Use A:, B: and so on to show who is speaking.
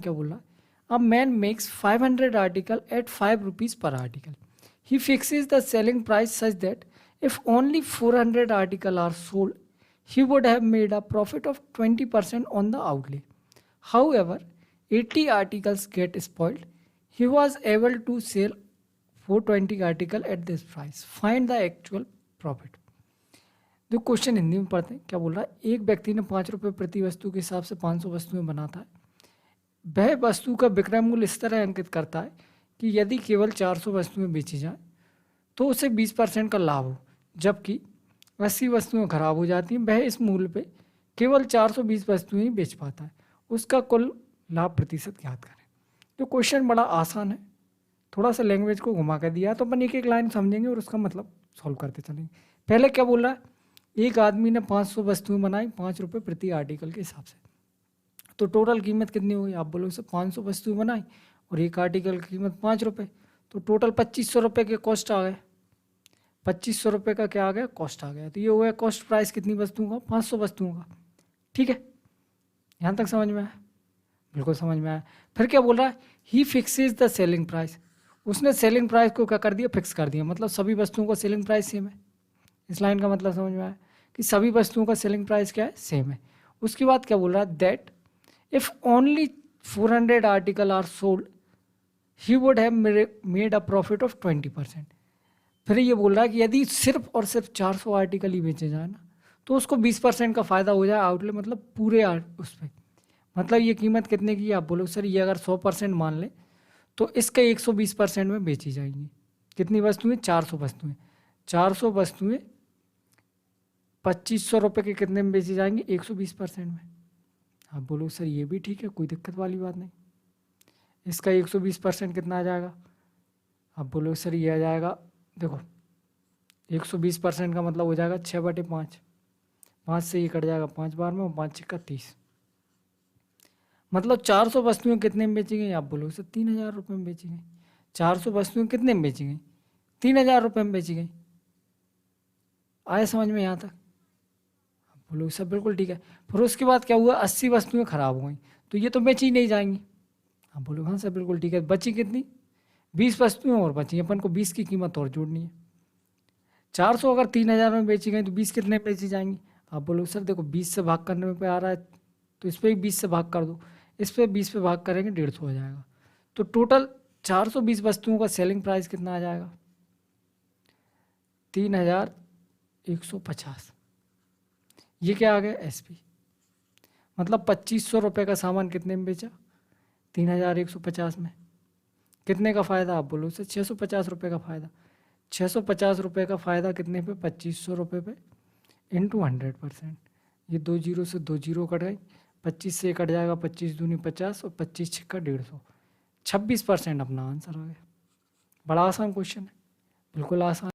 A: क्या बोल रहा है, a man makes 500 article at 5 rupees per article. He fixes the selling price such that if only 400 articles are sold, he would have made a profit of 20% on the outlay. However, 80 articles get spoiled. He was able to sell 420 articles at this price. Find the actual profit. जो question Hindi में पढ़ते हैं क्या बोल रहा है, एक व्यक्ति ने 5 रुपये प्रति वस्तु के हिसाब से 500 वस्तुएं बनाता है. वह वस्तु का विक्रय मूल्य इस तरह अंकित करता है कि यदि केवल 400 वस्तुएं बेची जाएं तो उसे 20% का लाभ हो, जबकि 80 वस्तुएं खराब हो जाती हैं. वह इस मूल्य पे केवल 420 वस्तुएं ही बेच पाता है. उसका कुल लाभ प्रतिशत ज्ञात करें. जो क्वेश्चन बड़ा आसान है, थोड़ा सा लैंग्वेज को घुमा कर दिया तो अपन एक एक लाइन समझेंगे और उसका मतलब सॉल्व करते चलेंगे. पहले क्या बोल रहा है, एक आदमी ने 500 वस्तुएं बनाई 5 रुपये प्रति आर्टिकल के हिसाब से. तो टोटल कीमत कितनी हुई, आप बोलो उसे 500 वस्तुएं बनाई और एक आर्टिकल की कीमत 5 रुपये, तो टोटल 2500 रुपये के कॉस्ट आ गए. 2500 रुपये का क्या आ गया, कॉस्ट आ गया. तो ये हुआ कॉस्ट प्राइस कितनी वस्तुओं का, 500 वस्तुओं का. ठीक है, यहाँ तक समझ में आया, बिल्कुल समझ में आया. फिर क्या बोल रहा है, ही फिक्सेज द सेलिंग प्राइस. उसने सेलिंग प्राइस को क्या कर दिया, फिक्स कर दिया. मतलब सभी वस्तुओं का सेलिंग प्राइस सेम है. इस लाइन का मतलब समझ में आया कि सभी वस्तुओं का सेलिंग प्राइस क्या है, सेम है. उसके बाद क्या बोल रहा है, that if only 400 article are sold he would have made a profit of 20%. फिर ये बोल रहा है कि यदि सिर्फ और सिर्फ 400 आर्टिकल ही बेचे जाए ना तो उसको 20% का फ़ायदा हो जाए आउटले, मतलब पूरे उस पर. मतलब ये कीमत कितने की, आप बोलो सर ये अगर 100% मान ले तो इसके 120% में बेची जाएंगी. कितनी वस्तुएं, 400 वस्तुएं. 400 वस्तुएं 2500 रुपये के कितने में बेची जाएंगी, 120% में. आप बोलो सर ये भी ठीक है, कोई दिक्कत वाली बात नहीं. इसका 120% कितना आ जाएगा, आप बोलो सर ये आ जाएगा, देखो 120% का मतलब हो जाएगा 6/5. 5 से ये कट जाएगा 5 बार में, और 5 6 30. मतलब 400 वस्तुएं कितने में बेची गई, आप बोलो सर 3000 रुपये में बेची गई. 400 वस्तुएं कितने में बेची गई, 3000 रुपये में बेची गई. आया समझ में यहाँ तक, आप बोलो सर बिल्कुल ठीक है. फिर उसके बाद क्या हुआ, 80 वस्तुएं खराब हो गई, तो ये तो बेची नहीं जाएंगी. आप बोलो हाँ सर बिल्कुल ठीक है. बची कितनी, 20 वस्तुएं और बची. अपन को 20 की कीमत और जोड़नी है. 400 अगर 3000 में बेची गई तो 20 कितने में बेची जाएंगी. आप बोलो सर देखो 20 से भाग करने पे आ रहा है तो इस पर 20 से भाग कर दो, इस पर 20 पे भाग करेंगे 150 हो जाएगा. तो टोटल 420 वस्तुओं का सेलिंग प्राइस कितना आ जाएगा, 3150. ये क्या आ गया, एसपी. मतलब 2500 रुपये का सामान कितने में बेचा, 3150 में. कितने का फ़ायदा, आप बोलो सर 650 रुपये का फ़ायदा. 650 रुपये का फ़ायदा कितने पे, 2500 रुपये पे इंटू 100%. ये 2 जीरो से 2 जीरो कट गई, 25 से कट जाएगा, 25 दूनी 50 और 25 छिक्का 150. 26% अपना आंसर आ गया. बड़ा आसान क्वेश्चन है, बिल्कुल आसान.